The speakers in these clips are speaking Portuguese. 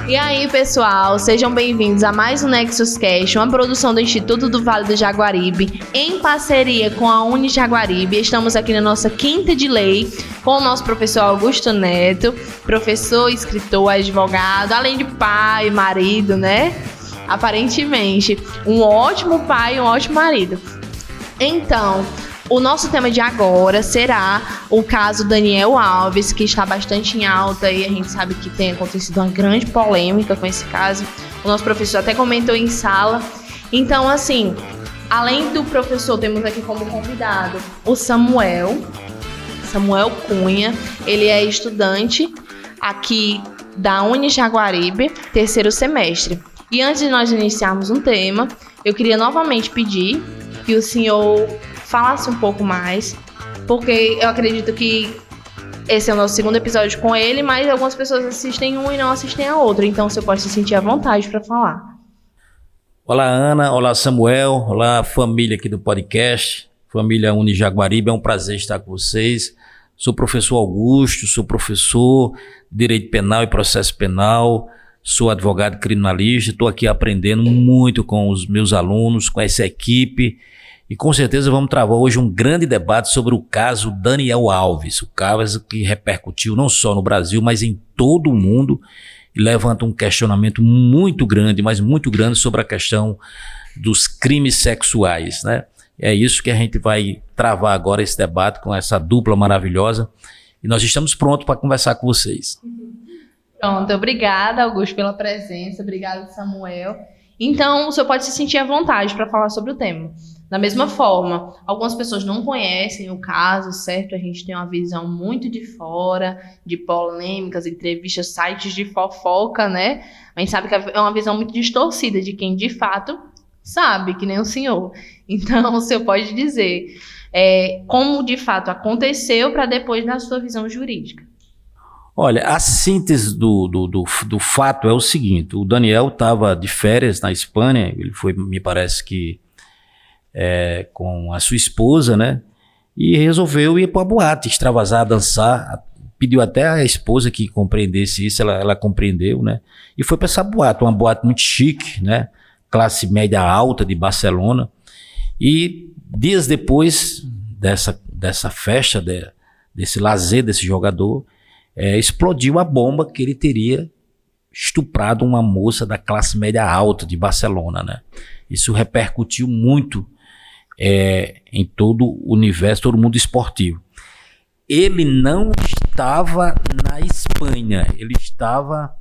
E aí, pessoal, sejam bem-vindos a mais um Nexus Cast, uma produção do Instituto do Vale do Jaguaribe, em parceria com a Unijaguaribe. Estamos aqui na nossa quinta de lei, com o nosso professor Augusto Neto, professor, escritor, advogado, além de pai, marido, né? Aparentemente, um ótimo pai e um ótimo marido. Então, o nosso tema de agora será o caso Daniel Alves, que está bastante em alta e a gente sabe que tem acontecido uma grande polêmica com esse caso. O nosso professor até comentou em sala. Então, assim, além do professor, temos aqui como convidado o Samuel Cunha. Ele é estudante aqui da Unijaguaribe, terceiro semestre. E antes de nós iniciarmos um tema, eu queria novamente pedir que o senhor falasse um pouco mais, porque eu acredito que esse é o nosso segundo episódio com ele, mas algumas pessoas assistem um e não assistem a outro, então você pode se sentir à vontade para falar. Olá, Ana, olá, Samuel, olá, família aqui do podcast, família Unijaguaribe, é um prazer estar com vocês. Sou professor Augusto, sou professor de Direito Penal e Processo Penal, sou advogado criminalista, estou aqui aprendendo muito com os meus alunos, com essa equipe. E com certeza vamos travar hoje um grande debate sobre o caso Daniel Alves, o caso que repercutiu não só no Brasil, mas em todo o mundo, e levanta um questionamento muito grande, mas muito grande sobre a questão dos crimes sexuais, né? É isso que a gente vai travar agora, esse debate com essa dupla maravilhosa, e nós estamos prontos para conversar com vocês. Pronto, obrigada, Augusto, pela presença, obrigada, Samuel. Então, o senhor pode se sentir à vontade para falar sobre o tema. Da mesma forma, algumas pessoas não conhecem o caso, certo? A gente tem uma visão muito de fora, de polêmicas, entrevistas, sites de fofoca, né? A gente sabe que é uma visão muito distorcida de quem, de fato, sabe, que nem o senhor. Então, o senhor pode dizer como, de fato, aconteceu para depois dar a sua visão jurídica. Olha, a síntese do fato é o seguinte: o Daniel estava de férias na Espanha, ele foi, me parece que, com a sua esposa, né? E resolveu ir para a boate, extravasar, dançar. Pediu até a esposa que compreendesse isso, ela compreendeu, né? E foi para essa boate, uma boate muito chique, né? Classe média alta de Barcelona. E dias depois dessa festa, desse lazer desse jogador, explodiu a bomba que ele teria estuprado uma moça da classe média alta de Barcelona, né? Isso repercutiu muito em todo o universo, todo o mundo esportivo. Ele não estava na Espanha, ele estava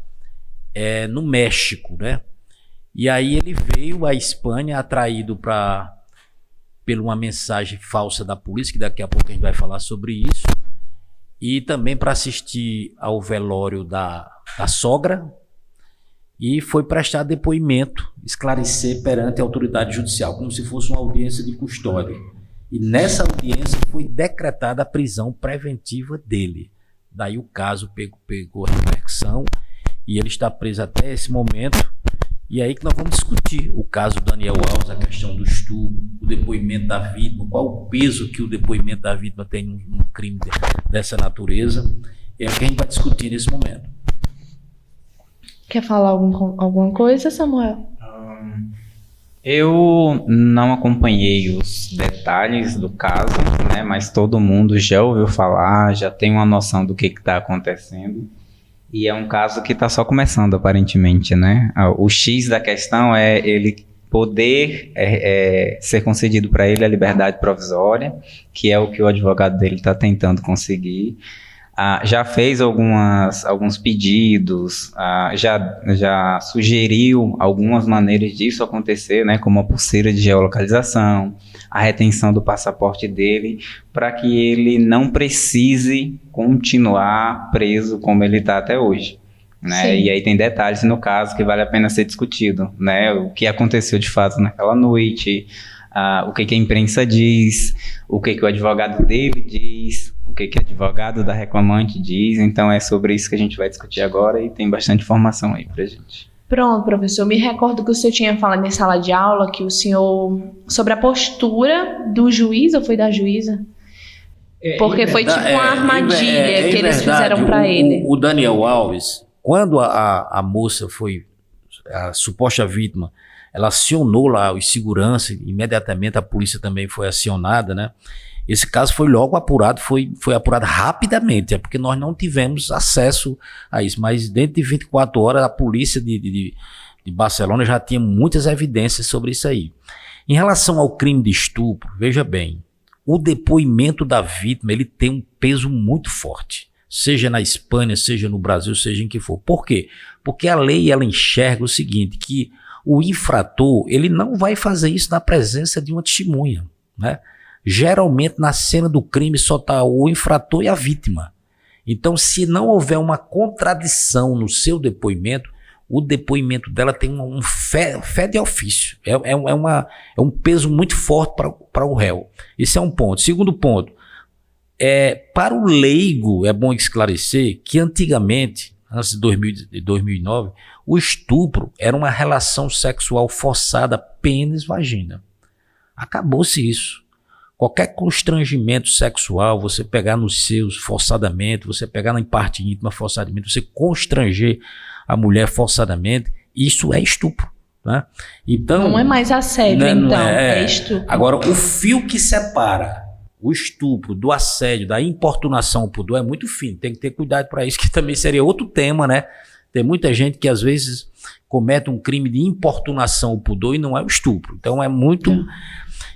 no México, né? E aí ele veio à Espanha atraído por uma mensagem falsa da polícia, que daqui a pouco a gente vai falar sobre isso, e também para assistir ao velório da sogra, e foi prestar depoimento, esclarecer perante a autoridade judicial, como se fosse uma audiência de custódia. E nessa audiência foi decretada a prisão preventiva dele. Daí o caso pegou a repercussão e ele está preso até esse momento. E aí que nós vamos discutir o caso Daniel Alves, a questão do estupro, o depoimento da vítima, qual o peso que o depoimento da vítima tem num crime dessa natureza. É o que a gente vai discutir nesse momento. Quer falar alguma coisa, Samuel? Eu não acompanhei os detalhes do caso, né? Mas todo mundo já ouviu falar, já tem uma noção do que está acontecendo. E é um caso que está só começando, aparentemente, né? O X da questão é ele poder ser concedido para ele a liberdade provisória, que é o que o advogado dele está tentando conseguir. Já fez alguns pedidos, já sugeriu algumas maneiras disso acontecer, né, como a pulseira de geolocalização, a retenção do passaporte dele, para que ele não precise continuar preso como ele está até hoje. Né? E aí tem detalhes no caso que vale a pena ser discutido, né? O que aconteceu de fato naquela noite, o que a imprensa diz, o que o advogado dele diz, o que o advogado da reclamante diz. Então é sobre isso que a gente vai discutir agora e tem bastante informação aí pra gente. Pronto, professor. Me recordo que o senhor tinha falado em sala de aula que o senhor... sobre a postura do juiz, ou foi da juíza? Porque foi tipo uma armadilha que eles fizeram para ele. O Daniel Alves, quando a moça foi a suposta vítima, ela acionou lá os seguranças, imediatamente a polícia também foi acionada, né? Esse caso foi logo apurado, foi apurado rapidamente, porque nós não tivemos acesso a isso, mas dentro de 24 horas a polícia de Barcelona já tinha muitas evidências sobre isso aí. Em relação ao crime de estupro, veja bem, o depoimento da vítima ele tem um peso muito forte, seja na Espanha, seja no Brasil, seja em que for. Por quê? Porque a lei ela enxerga o seguinte, que o infrator ele não vai fazer isso na presença de uma testemunha, né? Geralmente na cena do crime só está o infrator e a vítima. Então, se não houver uma contradição no seu depoimento, o depoimento dela tem um fé de ofício. É um peso muito forte para o réu. Esse é um ponto. Segundo ponto, para o leigo, é bom esclarecer que antigamente, antes de 2009, o estupro era uma relação sexual forçada pênis-vagina. Acabou-se isso. Qualquer constrangimento sexual, você pegar nos seus forçadamente, você pegar na parte íntima forçadamente, você constranger a mulher forçadamente, isso é estupro, né? Então, não é mais assédio, né, então, é estupro. Agora, o fio que separa o estupro do assédio, da importunação ao pudor é muito fino, tem que ter cuidado para isso, que também seria outro tema, né? Tem muita gente que às vezes comete um crime de importunação ao pudor e não é o estupro, então é muito...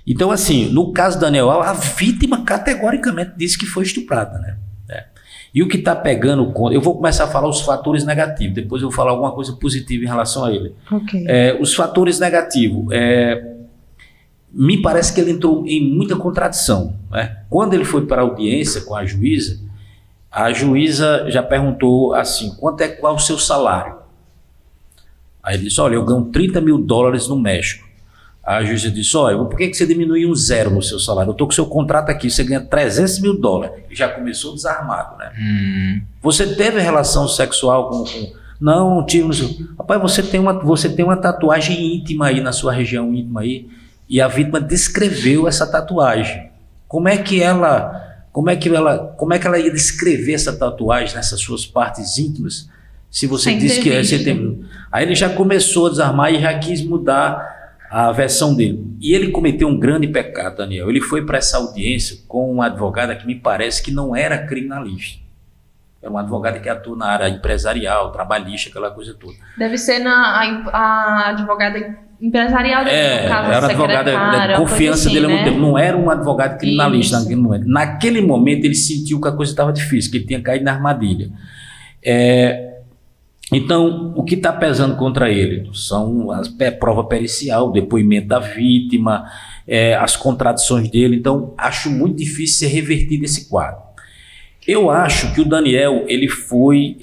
Então, assim, no caso do Daniel Alves, a vítima categoricamente disse que foi estuprada, né? E o que está pegando conta... Eu vou começar a falar os fatores negativos, depois eu vou falar alguma coisa positiva em relação a ele. Okay. Os fatores negativos, me parece que ele entrou em muita contradição, né? Quando ele foi para a audiência com a juíza já perguntou assim, qual é o seu salário? Aí ele disse, olha, eu ganho $30 mil no México. A juíza disse, olha, por que você diminuiu um 0 no seu salário? Eu estou com o seu contrato aqui, você ganha $300 mil. E já começou desarmado, né? Você teve relação sexual com... Não, tive... Rapaz, você tem uma tatuagem íntima aí, na sua região íntima aí, e a vítima descreveu essa tatuagem. Como é que ela ia descrever essa tatuagem nessas suas partes íntimas, se você disse que você tem... Aí ele já começou a desarmar e já quis mudar a versão dele. E ele cometeu um grande pecado, Daniel. Ele foi para essa audiência com uma advogada que me parece que não era criminalista. Era uma advogada que atua na área empresarial, trabalhista, aquela coisa toda. Deve ser a advogada empresarial dele, no caso, era advogada da confiança assim, dele há muito né? tempo. Não era um advogado criminalista naquele momento. Naquele momento ele sentiu que a coisa estava difícil, que ele tinha caído na armadilha. Então, o que está pesando contra ele são a prova pericial, o depoimento da vítima, as contradições dele. Então, acho muito difícil ser revertido esse quadro. Eu acho que o Daniel ele foi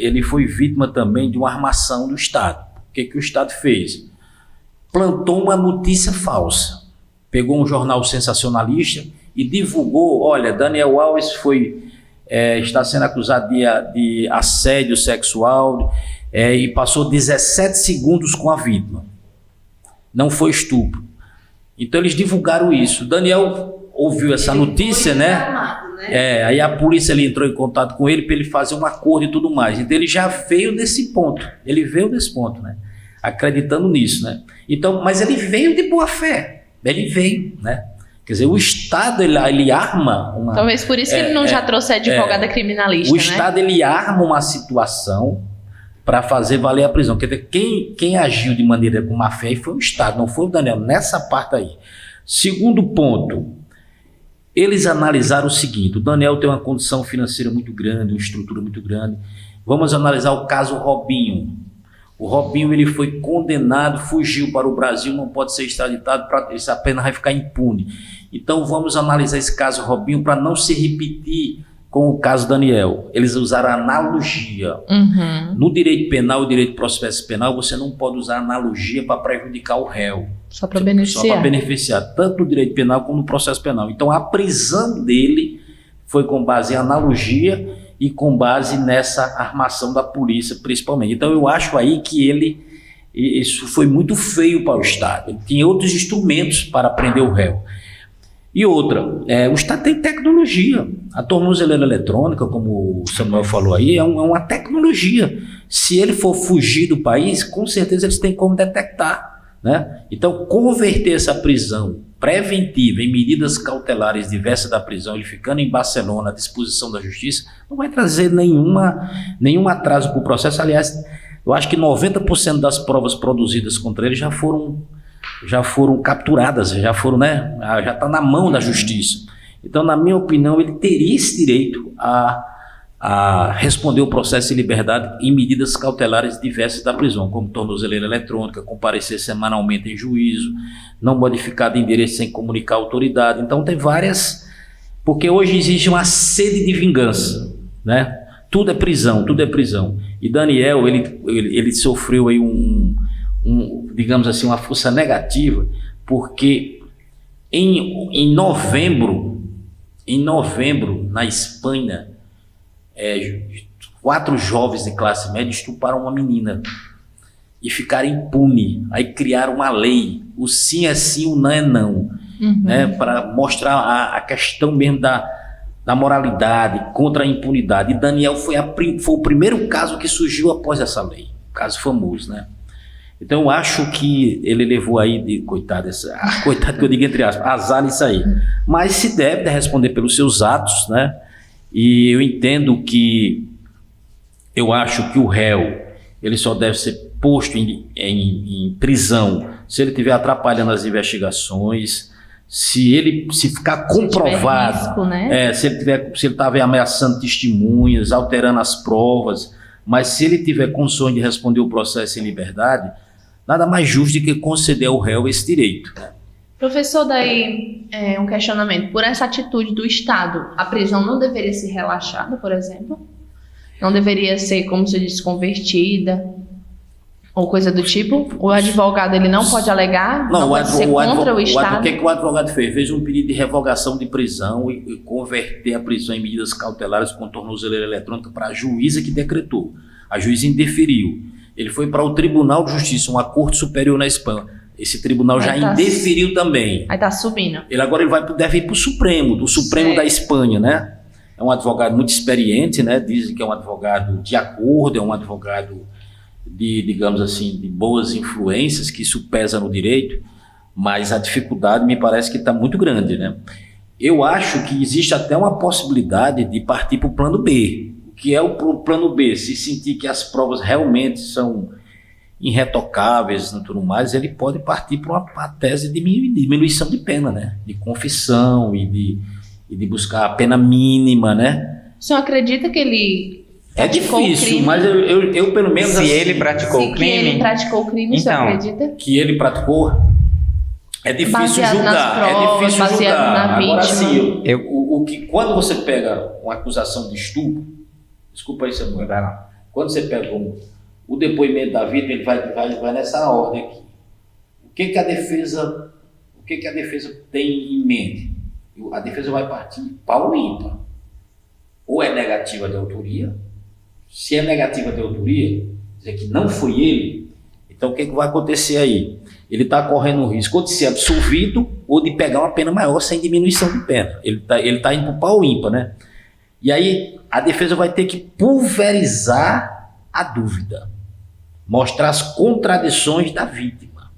vítima também de uma armação do Estado. O que o Estado fez? Plantou uma notícia falsa. Pegou um jornal sensacionalista e divulgou, olha, Daniel Alves está sendo acusado de assédio sexual, e passou 17 segundos com a vítima. Não foi estupro. Então eles divulgaram isso. O Daniel ouviu essa notícia, né? Aí a polícia ali entrou em contato com ele para ele fazer um acordo e tudo mais. Então ele já veio desse ponto. Né? Acreditando nisso, né? Então, mas ele veio de boa fé. Ele veio, né? Quer dizer, o Estado ele arma uma... Talvez por isso que ele não já trouxe a advogada criminalista, o né? Estado ele arma uma situação para fazer valer a prisão. Quer dizer, quem agiu de maneira com má fé foi o Estado, não foi o Daniel, nessa parte aí. Segundo ponto, eles analisaram o seguinte, o Daniel tem uma condição financeira muito grande, uma estrutura muito grande. Vamos analisar o caso Robinho. O Robinho ele foi condenado, fugiu para o Brasil, não pode ser extraditado, essa pena vai ficar impune. Então vamos analisar esse caso Robinho para não se repetir com o caso Daniel. Eles usaram analogia. No direito penal e direito de processo penal, você não pode usar analogia para prejudicar o réu. Só para beneficiar. Só para beneficiar, tanto no direito penal como no processo penal. Então a prisão dele foi com base em analogia e com base nessa armação da polícia, principalmente. Então eu acho aí que ele E isso foi muito feio para o Estado. Ele tinha outros instrumentos para prender o réu. E outra, o Estado tem tecnologia. A tornozeleira eletrônica, como o Samuel falou aí, é uma tecnologia. Se ele for fugir do país, com certeza eles têm como detectar, né? Então, converter essa prisão preventiva em medidas cautelares diversas da prisão, ele ficando em Barcelona à disposição da justiça, não vai trazer nenhum atraso para o processo. Aliás, eu acho que 90% das provas produzidas contra ele já foram capturadas, já foram, né? Já está na mão da justiça. Então, na minha opinião, ele teria esse direito a responder o processo em liberdade em medidas cautelares diversas da prisão, como tornozeleira eletrônica, comparecer semanalmente em juízo, não modificar de endereço sem comunicar a autoridade. Então, tem várias, porque hoje existe uma sede de vingança, né? Tudo é prisão, tudo é prisão. E Daniel, ele sofreu aí digamos assim, uma força negativa, porque em novembro, na Espanha, 4 jovens de classe média estupraram uma menina e ficaram impunes. Aí criaram uma lei, o sim é sim, o não é não, né, para mostrar a questão mesmo da moralidade contra a impunidade. E Daniel foi o primeiro caso que surgiu após essa lei, caso famoso, né? Então eu acho que ele levou aí, coitado que eu digo entre aspas, azar nisso aí. Mas se deve responder pelos seus atos, né? E eu entendo eu acho que o réu, ele só deve ser posto em prisão se ele estiver atrapalhando as investigações, se ficar comprovado, risco, né? Se ele estava ameaçando testemunhas, alterando as provas, mas se ele tiver condições de responder o processo em liberdade, nada mais justo do que conceder ao réu esse direito. Professor, daí um questionamento. Por essa atitude do Estado, a prisão não deveria ser relaxada, por exemplo? Não deveria ser, como se diz, convertida? Ou coisa do tipo? O advogado ele não pode alegar? Não pode ser contra o Estado? O que o advogado fez? Fez um pedido de revogação de prisão e converter a prisão em medidas cautelares com tornozeleira eletrônica para a juíza que decretou. A juíza indeferiu. Ele foi para o Tribunal de Justiça, uma corte superior na Espanha. Esse tribunal já indeferiu também. Aí tá subindo. Deve ir para o Supremo, da Espanha, né? É um advogado muito experiente, né? Dizem que é um advogado de acordo, é um advogado digamos assim, de boas influências, que isso pesa no direito, mas a dificuldade me parece que está muito grande, né? Eu acho que existe até uma possibilidade de partir para o plano B. O que é o plano B? Se sentir que as provas realmente são irretocáveis e tudo mais, ele pode partir para uma tese de diminuição de pena, né? De confissão e de buscar a pena mínima, né? O senhor acredita que ele difícil, mas eu pelo menos... Se ele praticou o crime... Se ele praticou o crime, o senhor acredita? Que ele praticou... É difícil baseado julgar, nas provas, baseado na vítima. Agora sim, quando você pega uma acusação de estupro, desculpa aí, Samuel, vai lá. Quando você pega o depoimento da vítima, ele vai nessa ordem aqui. O que a defesa tem em mente? A defesa vai partir pau ímpar. Ou é negativa de autoria. Se é negativa de autoria, dizer que não foi ele, então o que vai acontecer aí? Ele está correndo o risco ou de ser absolvido ou de pegar uma pena maior sem diminuição de pena. Ele tá indo para o pau ímpar, né? E aí a defesa vai ter que pulverizar a dúvida, mostrar as contradições da vítima,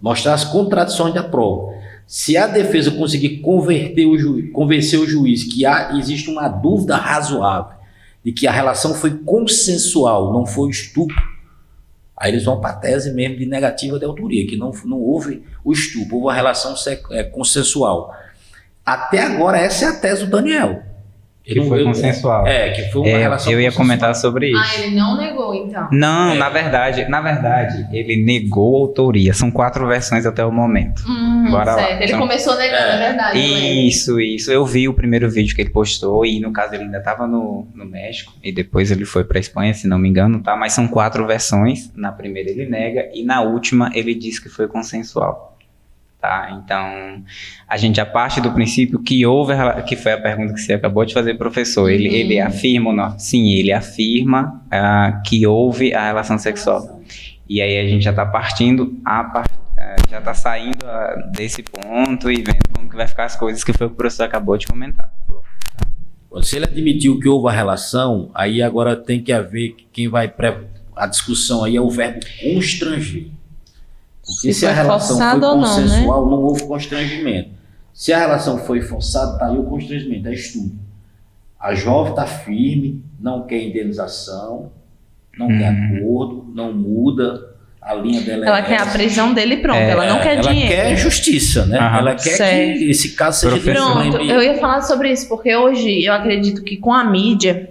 mostrar as contradições da prova. Se a defesa conseguir convencer o juiz que existe uma dúvida razoável de que a relação foi consensual, não foi estupro, aí eles vão para a tese mesmo de negativa de autoria, que não houve o estupro, houve a relação consensual. Até agora, essa é a tese do Daniel. Que foi consensual. Que foi uma relação eu ia consensual. comentar sobre isso. Ele não negou, então? Não, na verdade, ele negou a autoria. São 4 versões até o momento. Bora certo. lá. Ele começou negando, é verdade. Isso. Eu vi o primeiro vídeo que ele postou e, no caso, ele ainda estava no México e depois ele foi para a Espanha, se não me engano, tá? Mas são 4 versões. Na primeira ele nega e na última ele diz que foi consensual. Tá? Então, a gente já parte do princípio que houve, que foi a pergunta que você acabou de fazer, professor. Ele afirma ou não? Sim, ele afirma que houve a relação sexual. E aí a gente já está partindo, já está saindo desse ponto e vendo como que vai ficar as coisas, que foi o que o professor acabou de comentar. Se ele admitiu que houve a relação, aí agora tem que haver quem vai... A discussão aí é o verbo constranger. Porque se a relação foi consensual, não houve constrangimento. Se a relação foi forçada, tá aí o constrangimento, é estupro. A jovem está firme, não quer indenização, não quer acordo, não muda, a linha dela ela quer a prisão dele e pronto, ela não quer dinheiro. Ela quer justiça, né? Ela quer que esse caso seja pronto, eu ia falar sobre isso, porque hoje eu acredito que com a mídia,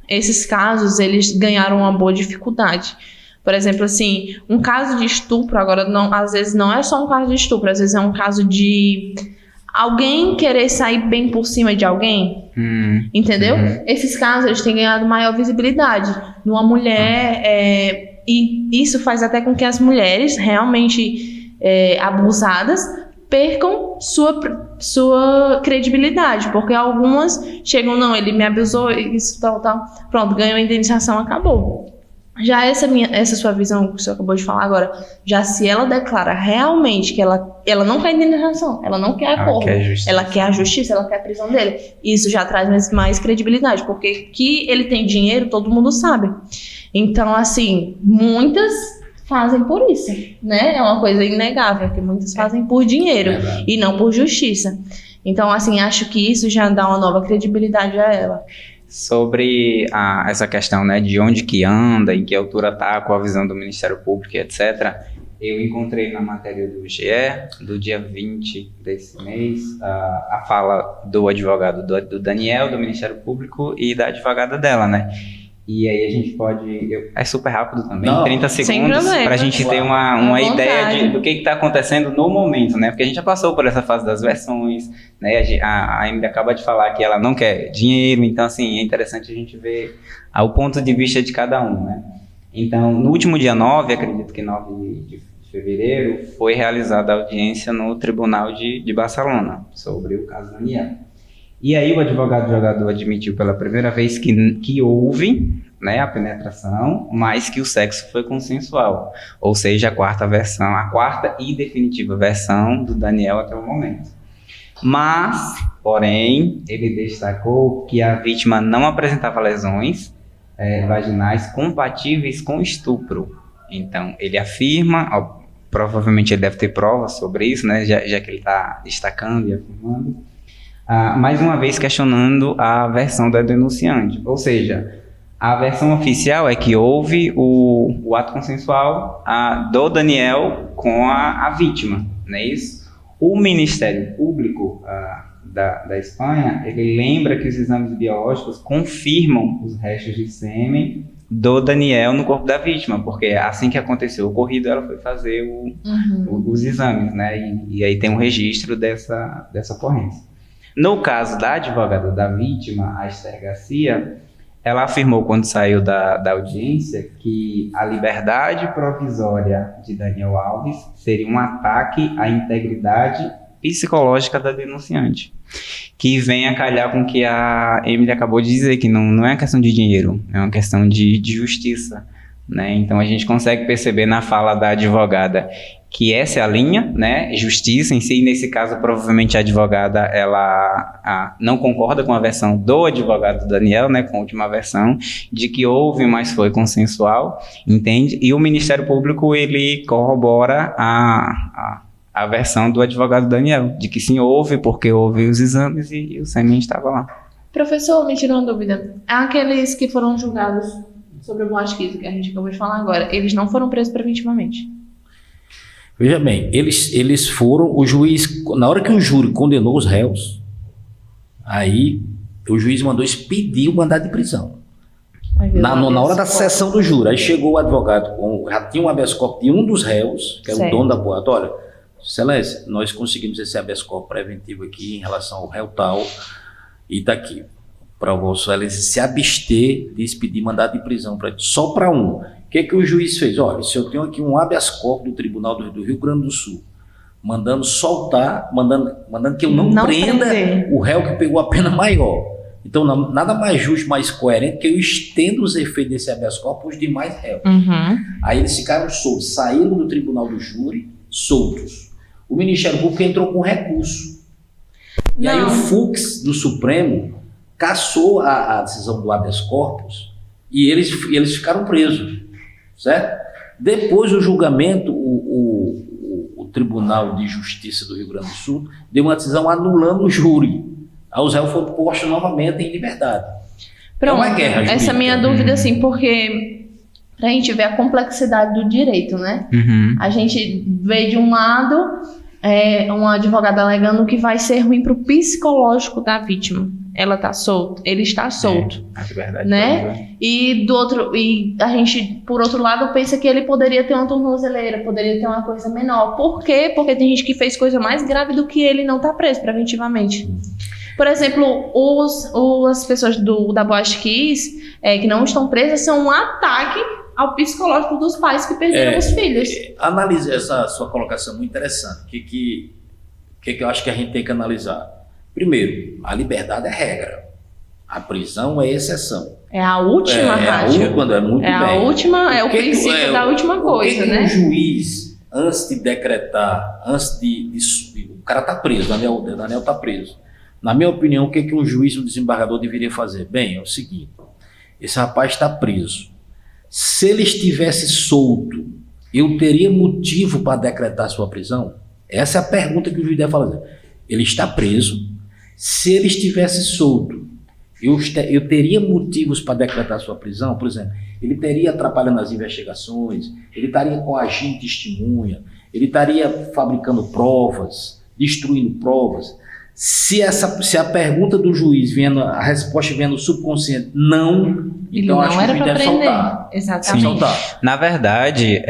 esses casos, eles ganharam uma boa dificuldade. Por exemplo, assim, um caso de estupro, agora, não, às vezes não é só um caso de estupro, às vezes é um caso de alguém querer sair bem por cima de alguém, entendeu? Esses casos, eles têm ganhado maior visibilidade. Numa mulher, e isso faz até com que as mulheres realmente abusadas percam sua credibilidade, porque algumas chegam, não, ele me abusou, isso, tal, pronto, ganhou a indenização, acabou. Já essa sua visão que o senhor acabou de falar agora, já se ela declara realmente que ela não quer indenização, ela não quer acordo, ela quer a justiça, ela quer a prisão dele, isso já traz mais credibilidade, porque que ele tem dinheiro, todo mundo sabe. Então, assim, muitas fazem por isso, né? É uma coisa inegável, que muitas fazem por dinheiro e não por justiça. Então, assim, acho que isso já dá uma nova credibilidade a ela. Sobre essa questão, né, de onde que anda, em que altura está, com a visão do Ministério Público, etc., eu encontrei na matéria do GE, do dia 20 desse mês, a fala do advogado do Daniel, do Ministério Público, e da advogada dela, né? E aí a gente pode... é super rápido também, 30 segundos, para a gente ter uma ideia do que está acontecendo no momento, né? Porque a gente já passou por essa fase das versões, né? A Emily acaba de falar que ela não quer dinheiro, então, assim, é interessante a gente ver o ponto de vista de cada um, né? Então, no último dia 9, acredito que 9 de fevereiro, foi realizada a audiência no Tribunal de Barcelona sobre o caso Daniel. E aí o advogado do jogador admitiu pela primeira vez que houve, né, a penetração, mas que o sexo foi consensual. Ou seja, a quarta e definitiva versão do Daniel até o momento. Mas, porém, ele destacou que a vítima não apresentava lesões vaginais compatíveis com estupro. Então, ele afirma, provavelmente ele deve ter provas sobre isso, né, já que ele está destacando e afirmando, mais uma vez questionando a versão da denunciante. Ou seja, a versão oficial é que houve o ato consensual do Daniel com a vítima, não é isso? O Ministério Público da Espanha, ele lembra que os exames biológicos confirmam os restos de sêmen do Daniel no corpo da vítima, porque assim que aconteceu o ocorrido, ela foi fazer os exames, né? E aí tem um registro dessa ocorrência. No caso da advogada da vítima, a Esther Garcia, ela afirmou quando saiu da audiência que a liberdade provisória de Daniel Alves seria um ataque à integridade psicológica da denunciante, que vem a calhar com o que a Emily acabou de dizer, que não é uma questão de dinheiro, é uma questão de justiça, né? Então a gente consegue perceber na fala da advogada que essa é a linha, né? Justiça em si, e nesse caso provavelmente a advogada ela não concorda com a versão do advogado Daniel, né? Com a última versão, de que houve, mas foi consensual, entende? E o Ministério Público, ele corrobora a versão do advogado Daniel, de que sim, houve, porque houve os exames e o sêmen estava lá. Professor, me tirou uma dúvida. Aqueles que foram julgados sobre o Boate Kiss, que a gente acabou de falar agora, eles não foram presos preventivamente? Veja bem, eles foram, o juiz, na hora que o júri condenou os réus, aí o juiz mandou expedir o mandado de prisão. Na hora da sessão do júri, aí chegou o advogado, já tinha um habeas corpus de um dos réus, que era o dono da boate. Olha, Excelência, nós conseguimos esse habeas corpus preventivo aqui em relação ao réu tal, e está aqui, para o Vossa Excelência se abster de expedir mandado de prisão só para um. O que o juiz fez? Olha, se eu tenho aqui um habeas corpus do Tribunal do Rio Grande do Sul, mandando soltar, mandando que eu não prenda o réu que pegou a pena maior. Então, nada mais justo, mais coerente que eu estendo os efeitos desse habeas corpus aos demais réus. Aí eles ficaram soltos, saíram do tribunal do júri, soltos. O Ministério Público entrou com recurso. E aí o Fux, do Supremo, cassou a decisão do habeas corpus e eles ficaram presos, certo? Depois do julgamento, o Tribunal de Justiça do Rio Grande do Sul deu uma decisão anulando o júri. Aí os réus foram postos novamente em liberdade. Pronto, é uma guerra jurídica. Essa é a minha dúvida, assim, porque pra gente ver a complexidade do direito, né? A gente vê de um lado um advogado alegando que vai ser ruim pro psicológico da vítima. Ela tá solta, ele está solto, É verdade, né? E a gente, por outro lado, pensa que ele poderia ter uma tornozeleira, poderia ter uma coisa menor. Por quê? Porque tem gente que fez coisa mais grave do que ele não tá preso preventivamente. Por exemplo, as pessoas da Boate Kiss, que não estão presas, são um ataque ao psicológico dos pais que perderam os filhos. Analise essa sua colocação muito interessante. O que eu acho que a gente tem que analisar? Primeiro, a liberdade é regra. A prisão é exceção. É a última rádio. Quando é muito bem. É o princípio da última coisa, né? O juiz, antes de decretar, o cara está preso, Daniel está preso. Na minha opinião, o que um juiz, um desembargador deveria fazer? Bem, é o seguinte, esse rapaz está preso. Se ele estivesse solto, eu teria motivo para decretar sua prisão? Essa é a pergunta que o juiz deve fazer. Ele está preso. Se ele estivesse solto, eu teria motivos para decretar sua prisão? Por exemplo, ele teria atrapalhando as investigações, ele estaria coagindo testemunha, ele estaria fabricando provas, destruindo provas. Se a pergunta do juiz a resposta vier no subconsciente, não, então não acho que o juiz deve soltar. Exatamente. Soltar. Na verdade,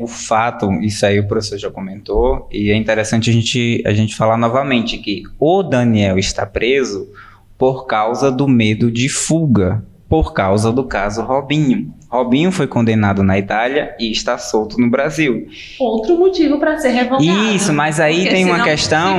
o fato, isso aí o professor já comentou, e é interessante a gente falar novamente que o Daniel está preso por causa do medo de fuga, por causa do caso Robinho. Robinho foi condenado na Itália e está solto no Brasil. Outro motivo para ser revogado. Isso, mas aí tem uma questão,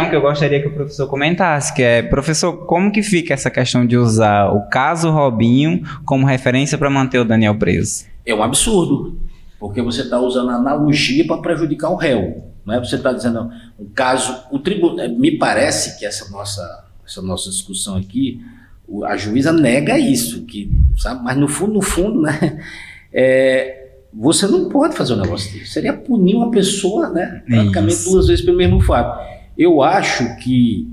que eu gostaria que o professor comentasse, que é, professor, como que fica essa questão de usar o caso Robinho como referência para manter o Daniel preso? É um absurdo, porque você está usando analogia para prejudicar o réu. Não é? Você está dizendo um caso, me parece que essa nossa discussão aqui, a juíza nega isso, sabe? Mas no fundo, né, você não pode fazer um negócio desse. Seria punir uma pessoa, né, praticamente duas vezes pelo mesmo fato. Eu acho que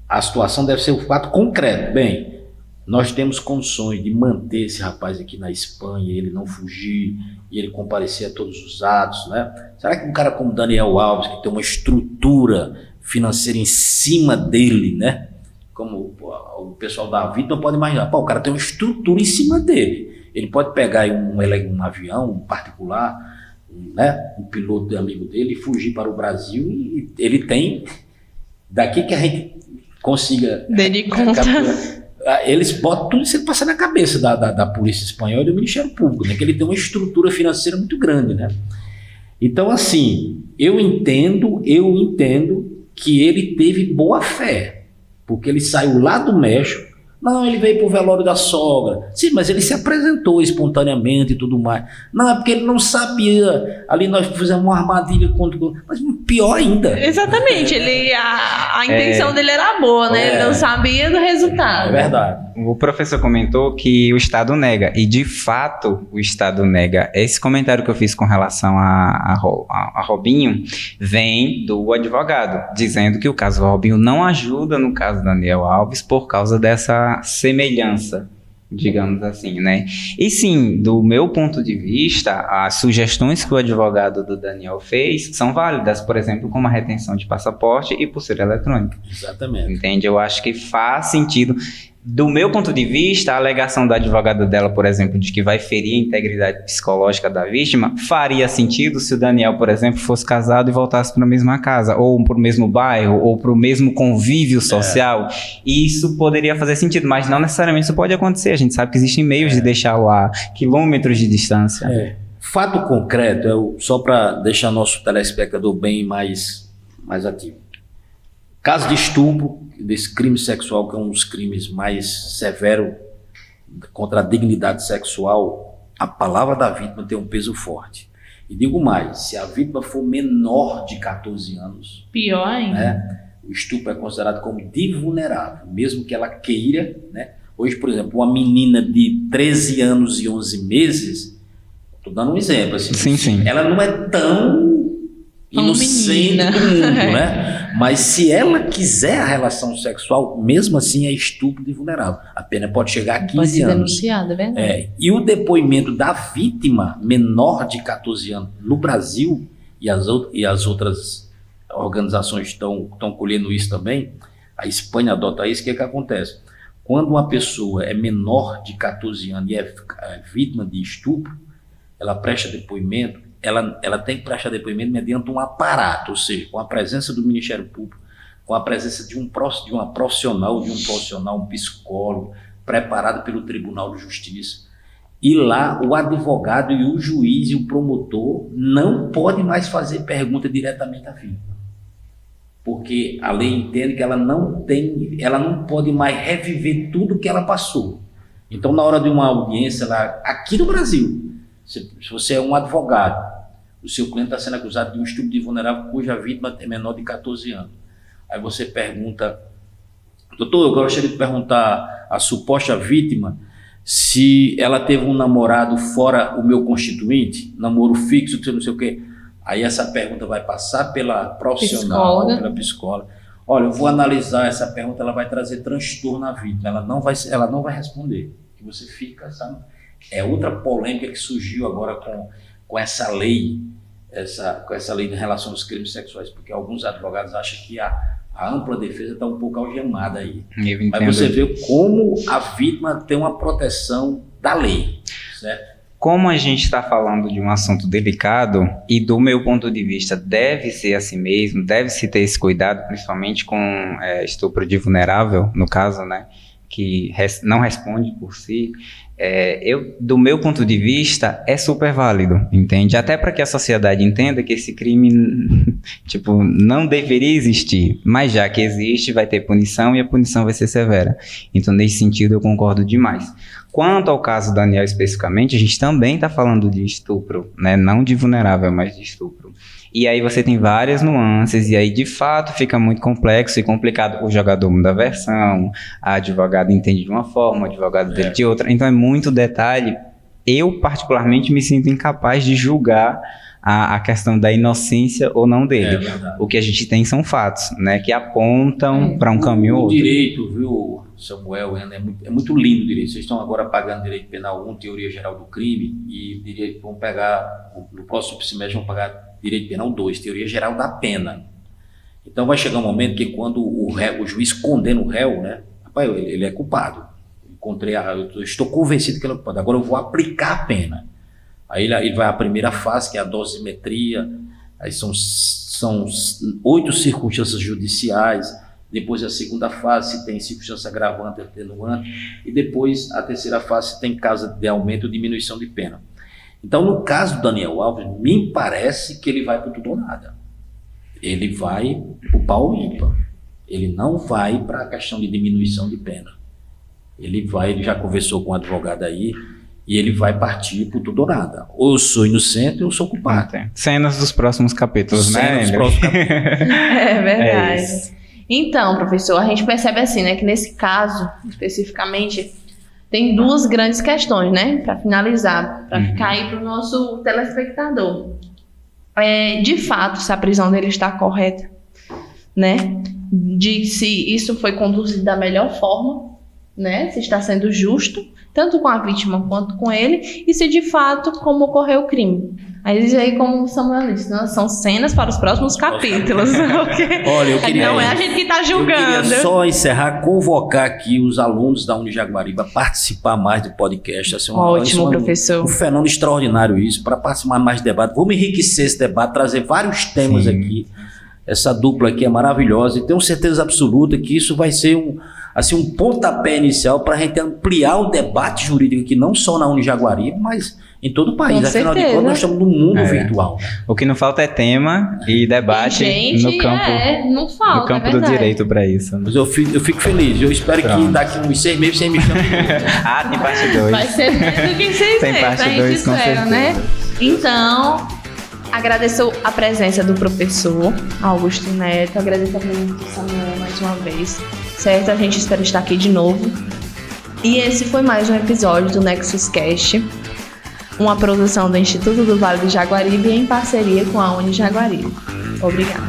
a situação deve ser um fato concreto. Bem, nós temos condições de manter esse rapaz aqui na Espanha, ele não fugir, e ele comparecer a todos os atos, né? Será que um cara como Daniel Alves, que tem uma estrutura financeira em cima dele, né? Como o pessoal da vida não pode imaginar. O cara tem uma estrutura em cima dele. Ele pode pegar um avião um particular, né, um piloto amigo dele, e fugir para o Brasil. E ele tem, daqui que a gente consiga... Dele conta. Eles botam tudo isso passar na cabeça da Polícia Espanhola e do Ministério Público, né, que ele tem uma estrutura financeira muito grande, né? Então, assim, eu entendo que ele teve boa fé. Porque ele saiu lá do México, não, ele veio pro velório da sogra. Sim, mas ele se apresentou espontaneamente e tudo mais. Não, é porque ele não sabia. Ali nós fizemos uma armadilha contra... Mas pior ainda. Exatamente, a intenção dele era boa, né? Ele não sabia do resultado. É verdade. O professor comentou que o Estado nega, e de fato o Estado nega. Esse comentário que eu fiz com relação a Robinho vem do advogado, dizendo que o caso Robinho não ajuda no caso Daniel Alves por causa dessa semelhança, digamos assim, né? E sim, do meu ponto de vista, as sugestões que o advogado do Daniel fez são válidas, por exemplo, como a retenção de passaporte e pulseira eletrônica. Exatamente. Entende? Eu acho que faz sentido. Do meu ponto de vista, a alegação do advogado dela, por exemplo, de que vai ferir a integridade psicológica da vítima, faria sentido se o Daniel, por exemplo, fosse casado e voltasse para a mesma casa, ou para o mesmo bairro, ou para o mesmo convívio social. Isso poderia fazer sentido, mas não necessariamente isso pode acontecer. A gente sabe que existem meios de deixá-lo a quilômetros de distância. Fato concreto, só para deixar nosso telespectador bem mais ativo. Caso de estupro, desse crime sexual, que é um dos crimes mais severos contra a dignidade sexual, a palavra da vítima tem um peso forte. E digo mais, se a vítima for menor de 14 anos, pior ainda, né, o estupro é considerado como de vulnerável, mesmo que ela queira, né? Hoje, por exemplo, uma menina de 13 anos e 11 meses, estou dando um exemplo, assim, Sim. ela não é tão inocente do mundo, né? Mas se ela quiser a relação sexual, mesmo assim é estupro de vulnerável. A pena pode chegar a 15 pode ser anos. denunciada, é verdade. E o depoimento da vítima menor de 14 anos no Brasil, e as outras organizações estão colhendo isso também, a Espanha adota isso, o que é que acontece? Quando uma pessoa é menor de 14 anos e é vítima de estupro, ela presta depoimento, ela tem que prestar depoimento mediante um aparato, ou seja, com a presença do Ministério Público, com a presença de uma profissional, um psicólogo, preparado pelo Tribunal de Justiça. E lá o advogado e o juiz e o promotor não podem mais fazer pergunta diretamente à vítima. Porque a lei entende que ela não pode mais reviver tudo que ela passou. Então, na hora de uma audiência, aqui no Brasil, se você é um advogado, o seu cliente está sendo acusado de um estupro de vulnerável cuja vítima é menor de 14 anos. Aí você pergunta, doutor, eu gostaria de perguntar à suposta vítima se ela teve um namorado fora o meu constituinte, namoro fixo, não sei o quê. Aí essa pergunta vai passar pela profissional, pela psicóloga. Olha, eu vou analisar essa pergunta, ela vai trazer transtorno na vítima, ela não vai responder. Que você fica, sabe? É outra polêmica que surgiu agora com essa lei, com essa lei em relação aos crimes sexuais, porque alguns advogados acham que a ampla defesa está um pouco algemada aí. Mas você vê como a vítima tem uma proteção da lei, certo? Como a gente está falando de um assunto delicado, e do meu ponto de vista deve ser assim mesmo, deve-se ter esse cuidado, principalmente com estupro de vulnerável, no caso, né, que não responde por si, do meu ponto de vista, é super válido, entende? Até para que a sociedade entenda que esse crime, tipo, não deveria existir, mas já que existe, vai ter punição e a punição vai ser severa. Então, nesse sentido, eu concordo demais. Quanto ao caso Daniel especificamente, a gente também está falando de estupro, né? Não de vulnerável, mas de estupro. E aí você tem várias nuances, e aí de fato fica muito complexo e complicado. O jogador muda a versão, a advogada entende de uma forma, o advogado dele de outra. Então é muito detalhe. Eu particularmente me sinto incapaz de julgar a questão da inocência ou não dele. O que a gente tem são fatos, né, que apontam para um caminho ou outro. O direito, viu, Samuel, é muito lindo o direito. Vocês estão agora pagando direito penal 1, teoria geral do crime, e vão pegar, no próximo semestre vão pagar direito penal 2, teoria geral da pena. Então vai chegar um momento que quando o juiz condena o réu, né, rapaz, ele é culpado. Eu estou convencido que ele é culpado. Agora eu vou aplicar a pena. Aí ele vai à primeira fase, que é a dosimetria, aí são 8 circunstâncias judiciais, depois a segunda fase se tem circunstância agravante, atenuante, e depois a terceira fase se tem caso de aumento ou diminuição de pena. Então, no caso do Daniel Alves, me parece que ele vai para tudo ou nada. Ele vai para o pau ímpar. Ele não vai para a questão de diminuição de pena. Ele já conversou com um advogado aí, e ele vai partir por tudo ou nada. Ou eu sou inocente ou eu sou culpado. Cenas dos próximos capítulos, Cenas dos próximos capítulos. É verdade. Então, professor, a gente percebe assim, né, que nesse caso, especificamente, tem duas grandes questões, né, para finalizar, para ficar aí para o nosso telespectador. De fato, se a prisão dele está correta, né, de se isso foi conduzido da melhor forma, né, se está sendo justo, tanto com a vítima quanto com ele, e se de fato como ocorreu o crime. Aí como o Samuel disse, né, são cenas para os próximos capítulos. Olha, eu queria, não é a gente que está julgando. Eu queria só encerrar, convocar aqui os alunos da Unijaguaribe a participar mais do podcast. Assim, ótimo, professor. Um fenômeno extraordinário isso, para participar mais de debate. Vamos enriquecer esse debate, trazer vários temas aqui. Essa dupla aqui é maravilhosa e tenho certeza absoluta que isso vai ser um pontapé inicial para a gente ampliar o debate jurídico aqui, não só na Unijaguaribe, mas em todo o país. Com Afinal de certeza. contas, nós estamos no mundo É. virtual. O que não falta é tema e debate E, gente, no campo, não falta, no campo é do verdade. direito para isso. Né? Mas eu fico feliz. Eu espero que Pronto. daqui uns 6 meses você me chame de novo. Ah, tem parte 2. Vai ser menos do que 6 Tem meses, parte a gente 2, com espera, né? Então, agradeço a presença do professor Augusto Neto, agradeço a presença do Samuel mais uma vez, certo? A gente espera estar aqui de novo. E esse foi mais um episódio do Nexus Cast, uma produção do Instituto do Vale do Jaguaribe em parceria com a Uni Jaguaribe. Obrigada.